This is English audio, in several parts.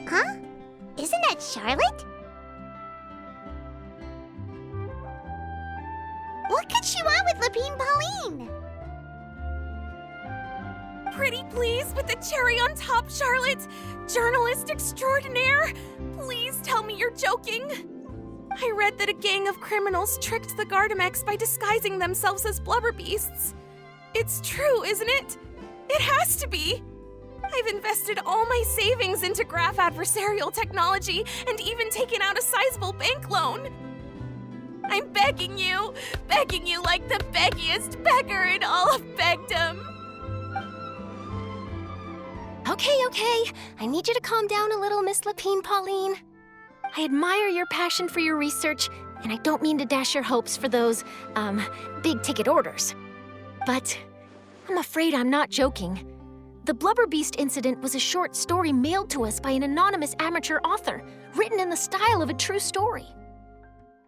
Huh? Isn't that Charlotte? What could she want with Lapine Pauline? Pretty please with the cherry on top, Charlotte! Journalist extraordinaire! Please tell me you're joking! I read that a gang of criminals tricked the Gardamex by disguising themselves as blubber beasts. It's true, isn't it? It has to be! I've invested all my savings into graph adversarial technology and even taken out a sizable bank loan. I'm begging you like the beggiest beggar in all of begdom. Okay. I need you to calm down a little, Miss Lapine Pauline. I admire your passion for your research, and I don't mean to dash your hopes for those, big-ticket orders. But I'm afraid I'm not joking. The Blubber Beast incident was a short story mailed to us by an anonymous amateur author, written in the style of a true story.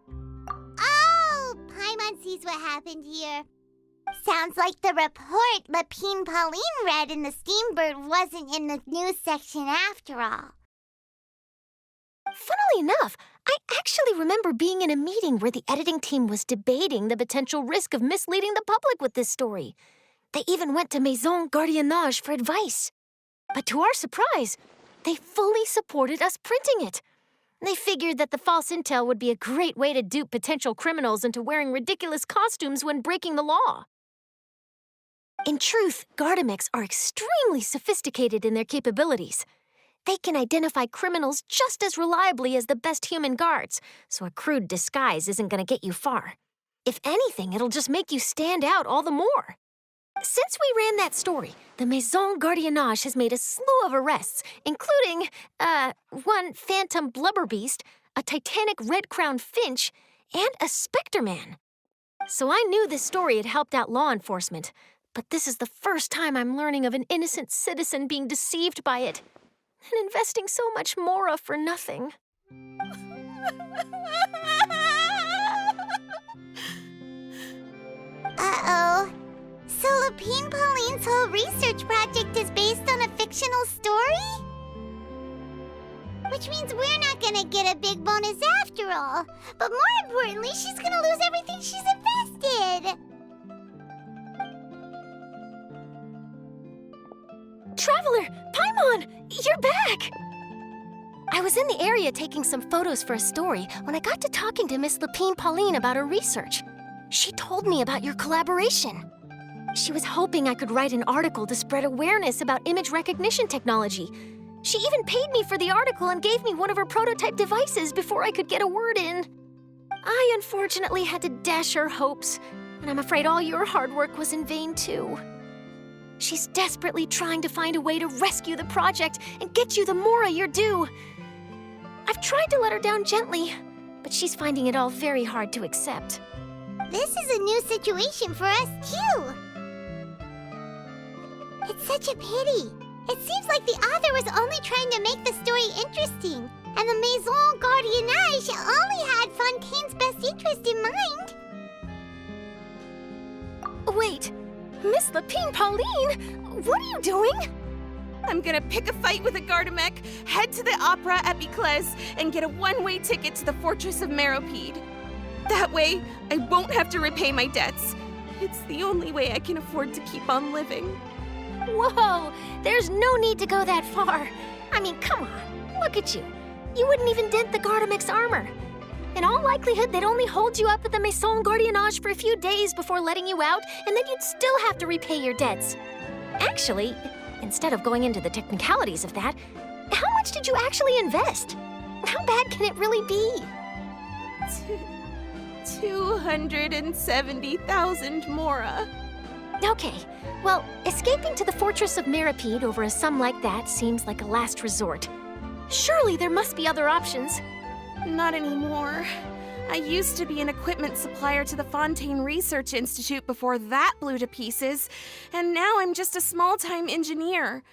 Oh, Paimon sees what happened here. Sounds like the report Lapine Pauline read in the Steambird wasn't in the news section after all. Funnily enough, I actually remember being in a meeting where the editing team was debating the potential risk of misleading the public with this story. They even went to Maison Gardiennage for advice. But to our surprise, they fully supported us printing it. They figured that the false intel would be a great way to dupe potential criminals into wearing ridiculous costumes when breaking the law. In truth, Gardamex are extremely sophisticated in their capabilities. They can identify criminals just as reliably as the best human guards, so a crude disguise isn't going to get you far. If anything, it'll just make you stand out all the more. Since we ran that story, the Maison Gardiennage has made a slew of arrests, including, one phantom blubber beast, a titanic red-crowned finch, and a specter man. So I knew this story had helped out law enforcement, but this is the first time I'm learning of an innocent citizen being deceived by it, and investing so much mora for nothing. Uh-oh. So Lapine Pauline's whole research project is based on a fictional story? Which means we're not gonna get a big bonus after all. But more importantly, she's gonna lose everything she's invested. Traveler! Paimon! You're back! I was in the area taking some photos for a story when I got to talking to Miss Lapine Pauline about her research. She told me about your collaboration. She was hoping I could write an article to spread awareness about image recognition technology. She even paid me for the article and gave me one of her prototype devices before I could get a word in. I unfortunately had to dash her hopes, and I'm afraid all your hard work was in vain too. She's desperately trying to find a way to rescue the project and get you the mora you're due. I've tried to let her down gently, but she's finding it all very hard to accept. This is a new situation for us, too. It's such a pity. It seems like the author was only trying to make the story interesting, and the Maison Gardiennage only had Fontaine's best interest in mind. Wait, Miss Lapine Pauline, what are you doing? I'm gonna pick a fight with a Gardamek, head to the Opera at Biclès, and get a one-way ticket to the Fortress of Meropide. That way, I won't have to repay my debts. It's the only way I can afford to keep on living. Whoa, there's no need to go that far. I mean, come on, look at you. You wouldn't even dent the Gardamex armor. In all likelihood, they'd only hold you up at the Maison Gardiennage for a few days before letting you out, and then you'd still have to repay your debts. Actually, instead of going into the technicalities of that, how much did you actually invest? How bad can it really be? 270,000 mora. Okay, well, escaping to the Fortress of Meropide over a sum like that seems like a last resort. Surely there must be other options. Not anymore. I used to be an equipment supplier to the Fontaine Research Institute before that blew to pieces, and now I'm just a small-time engineer.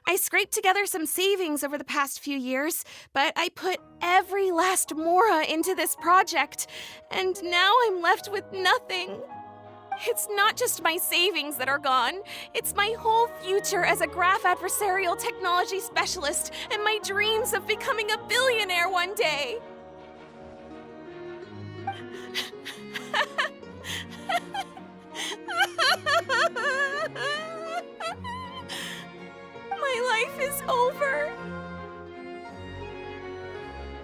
I scraped together some savings over the past few years, but I put every last mora into this project, and now I'm left with nothing. It's not just my savings that are gone. It's my whole future as a graph adversarial technology specialist and my dreams of becoming a billionaire one day. My life is over.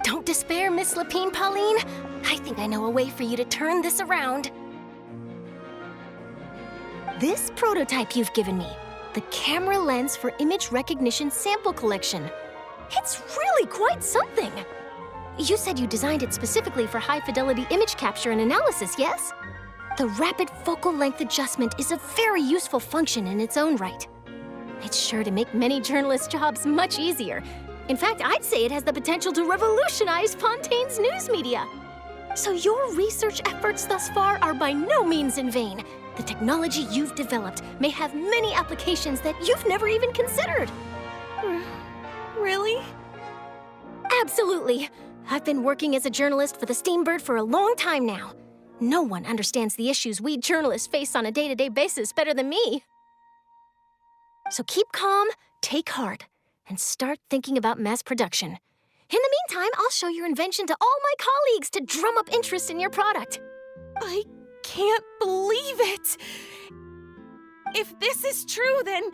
Don't despair, Miss Lapine Pauline. I think I know a way for you to turn this around. This prototype you've given me, the camera lens for image recognition sample collection. It's really quite something. You said you designed it specifically for high-fidelity image capture and analysis, yes? The rapid focal length adjustment is a very useful function in its own right. It's sure to make many journalists' jobs much easier. In fact, I'd say it has the potential to revolutionize Fontaine's news media. So your research efforts thus far are by no means in vain. The technology you've developed may have many applications that you've never even considered. Really? Absolutely. I've been working as a journalist for the Steambird for a long time now. No one understands the issues we journalists face on a day-to-day basis better than me. So keep calm, take heart, and start thinking about mass production. In the meantime, I'll show your invention to all my colleagues to drum up interest in your product. I can't believe it! If this is true, then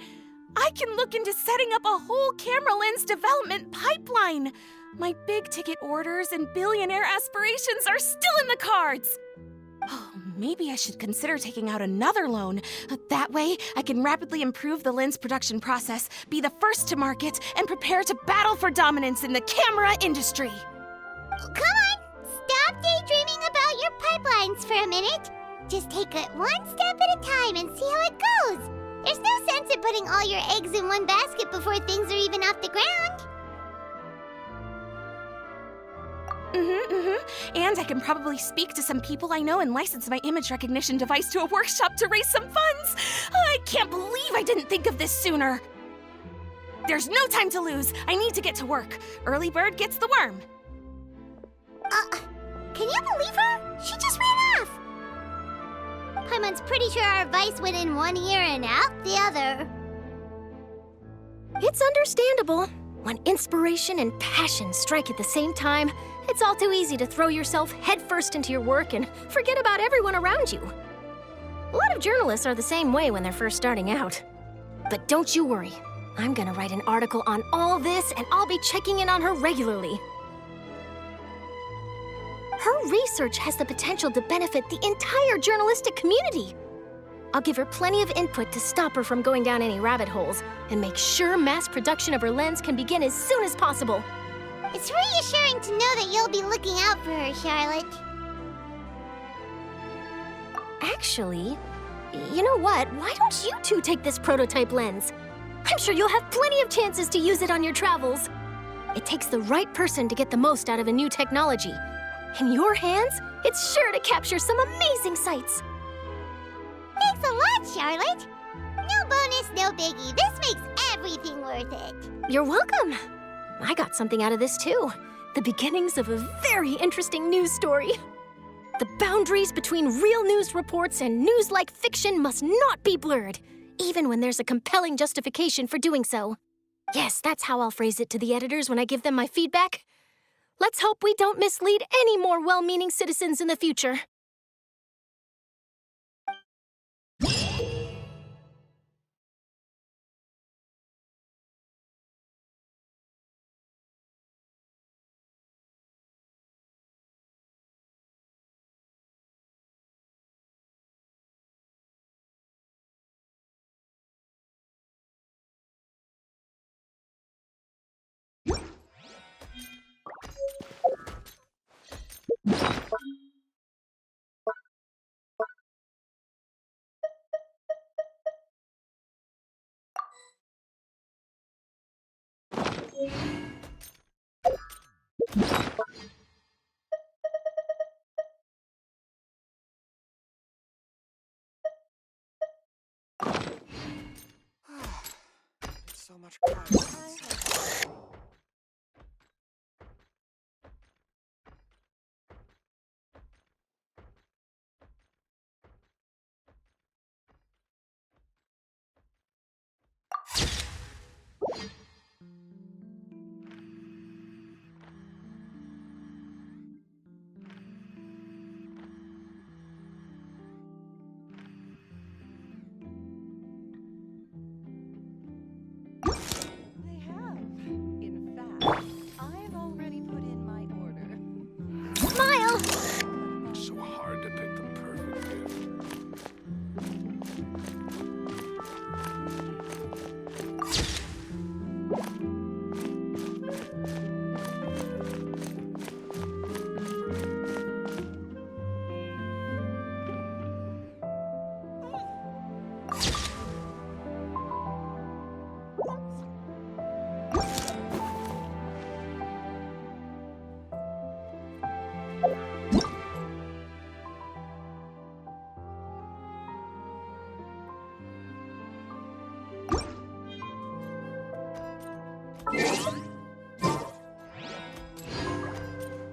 I can look into setting up a whole camera lens development pipeline. My big-ticket orders and billionaire aspirations are still in the cards. Oh, maybe I should consider taking out another loan. That way, I can rapidly improve the lens production process, be the first to market, and prepare to battle for dominance in the camera industry. Come on! Stop daydreaming about your pipelines for a minute. Just take it one step at a time and see how it goes. There's no sense in putting all your eggs in one basket before things are even off the ground. And I can probably speak to some people I know and license my image recognition device to a workshop to raise some funds. I can't believe I didn't think of this sooner. There's no time to lose. I need to get to work. Early bird gets the worm. Can you believe her? She just ran off. Paimon's pretty sure our advice went in one ear and out the other. It's understandable. When inspiration and passion strike at the same time, it's all too easy to throw yourself headfirst into your work and forget about everyone around you. A lot of journalists are the same way when they're first starting out. But don't you worry. I'm gonna write an article on all this, and I'll be checking in on her regularly. Her research has the potential to benefit the entire journalistic community. I'll give her plenty of input to stop her from going down any rabbit holes and make sure mass production of her lens can begin as soon as possible. It's reassuring to know that you'll be looking out for her, Charlotte. Actually, you know what? Why don't you two take this prototype lens? I'm sure you'll have plenty of chances to use it on your travels. It takes the right person to get the most out of a new technology. In your hands, it's sure to capture some amazing sights. Thanks a lot, Charlotte. No bonus, no biggie. This makes everything worth it. You're welcome. I got something out of this too. The beginnings of a very interesting news story. The boundaries between real news reports and news-like fiction must not be blurred, even when there's a compelling justification for doing so. Yes, that's how I'll phrase it to the editors when I give them my feedback. Let's hope we don't mislead any more well-meaning citizens in the future. So much quiet.